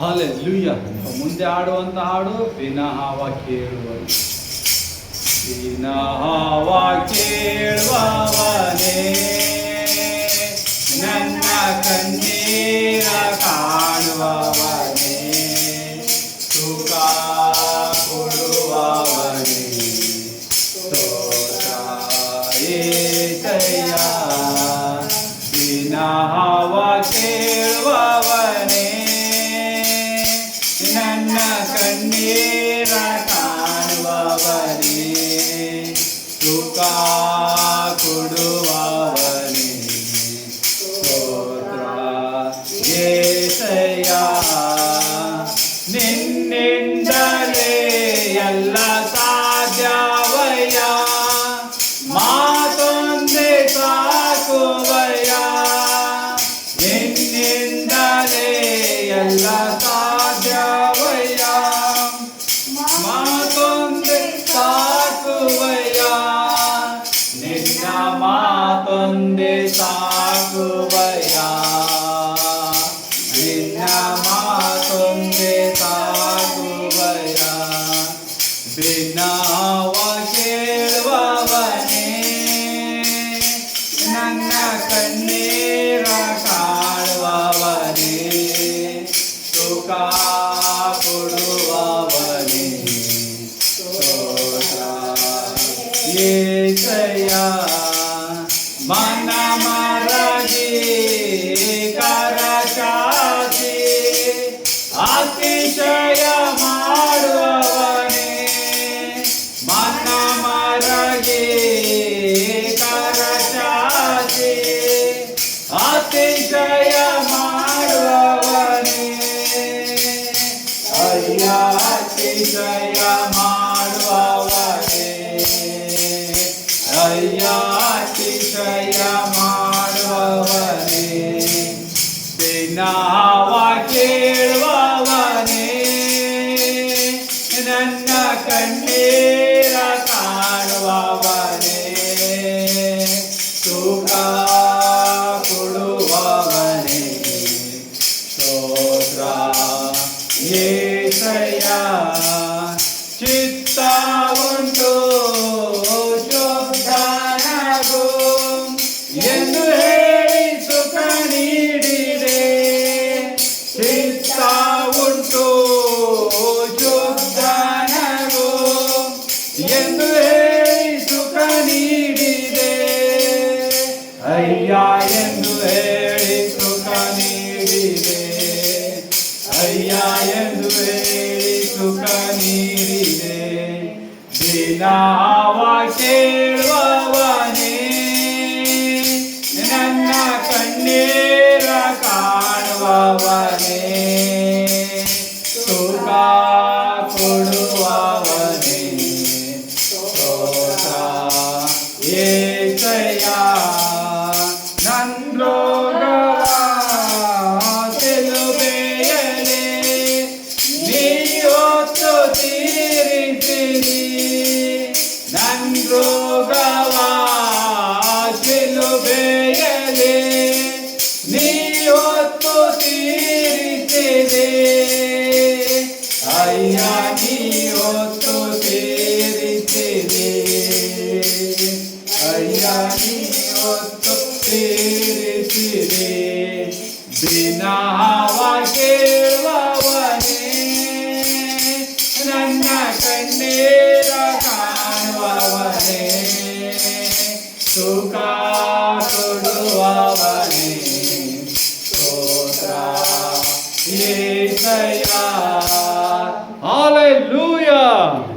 Hallelujah. ಮುಂದೆ ಆಡುವಂತ ಹಾಡು ವಿನಃವ ಕೇಳುವನು. ವಿನಃವ ಕೇಳುವವನೇ, ನನ್ನ ಕಣ್ಣೀರ ಕಾಣುವವನೇ, ಸುಖ ಕೊಡುವವನೇ, ಸ್ತೋತ್ರ ಯೇಸಯ್ಯ. ವಿನಃವ ಕೇಳುವವನೇ, ನನ್ನ ಕಣ್ಣೀರ ಕಾಣುವವನೇ, ಸುಖ ಕೊಡುವವನೇ, ಸ್ತೋತ್ರ ಯೇಸಯ್ಯ. ನಿನ್ನಿಂದಲೇ ಎಲ್ಲ ಸಾಧ್ಯವಯ್ಯ, ಮಾತೊಂದೇ ಸಾಕುವಯ್ಯ. ನಿನ್ನಿಂದಲೇ ಎಲ್ಲ ಸಾಧ್ಯವಯ್ಯ, ಮಾತೊಂದೇ ಸಾಕುವಯ್ಯ. ನಿನ್ನ ಮಾತೊಂದೇ ಸಾಕುವಯ್ಯ, ನಿನ್ನ ಮಾತೊಂದೇ ಸಾಕುವಯ್ಯ. ವಿನಃವ ಕೇಳುವವನೇ, ನನ್ನ ಕಣ್ಣೀರ ಕಾಣುವವನೇ, ಸುಖ ಕೊಡುವವನೇ, ಸ್ತೋತ್ರ ಯೇಸಯ್ಯ. ಮನ ಮರಗಿ ಕರ ಚಾಚಿ ಅತಿಶಯ ಮಾಡುವವನೇ, ಮನ ಮರಗಿ ಕರ ಚಾಚಿ ಅತಿಶಯ ಮಾಡುವವನೇ, ಅಯ್ಯ ಅತಿಶಯ ಮಾಡುವವನೇ, ಅಯ್ಯ ಅತಿಶಯ ಮಾಡುವವನೇ. ವಿನಃವ ಕೇಳುವವನೇ, ನನ್ನ ಕಣ್ಣೀರ ಕಾಣುವವನೇ, ಸುಖ ಕೊಡುವವನೇ, ಸ್ತೋತ್ರ ಯೇಸಯ್ಯ. ಚಿತ್ತ ಉಂಟು ಶುದ್ಧನಗು ಎಂದು ಹೇಳಿ ಸುಖ ನೀಡಿದೆ. ಚಿತ್ತ ಉಂಟು ಶುದ್ಧನಗು ಎಂದು ಹೇಳಿ ಸುಖ ನೀಡಿದೆ. ಅಯ್ಯ ಎಂದು ಹೇಳಿ ಸುಖ ನೀಡಿದೆ, ಅಯ್ಯ ಎಂದು ಹೇಳಿ ಸುಖ ನೀಡಿದೆ. ವಿನಃವ ಕೇಳುವವನೇ, ನನ್ನ ಕಣ್ಣೀರ ಕಾಣುವವನೇ, ಸುಖ ಕೊಡುವವನೇ, ಸ್ತೋತ್ರ ಯೇಸಯ್ಯ. ನನ್ನೋಗವ ಸಿಲುಬೆಯಲ್ಲಿ ನೀ ಹೊತ್ತು ತೀರಿಸಿರಿ, ನನ್ನೋಗವ ಸಿಲುಬೆಯಲ್ಲಿ ನೀ ಹೊತ್ತು ತೀರಿಸಿರಿ. ಅಯ್ಯ ನೀ ಹೊತ್ತು ತೀರಿಸಿರಿ, ಅಯ್ಯ ನೀ ಹೊತ್ತು ತೀರಿಸಿರಿ. ವಿನಃವ ಕೇಳುವವನೇ, ನನ್ನ ಕಣ್ಣೀರ ಕಾಣುವವನೇ, ಸುಖ ಕೊಡುವವನೇ, ಸ್ತೋತ್ರ ಯೇಸಯ್ಯ. ಹಾಲೆಲೂಯ.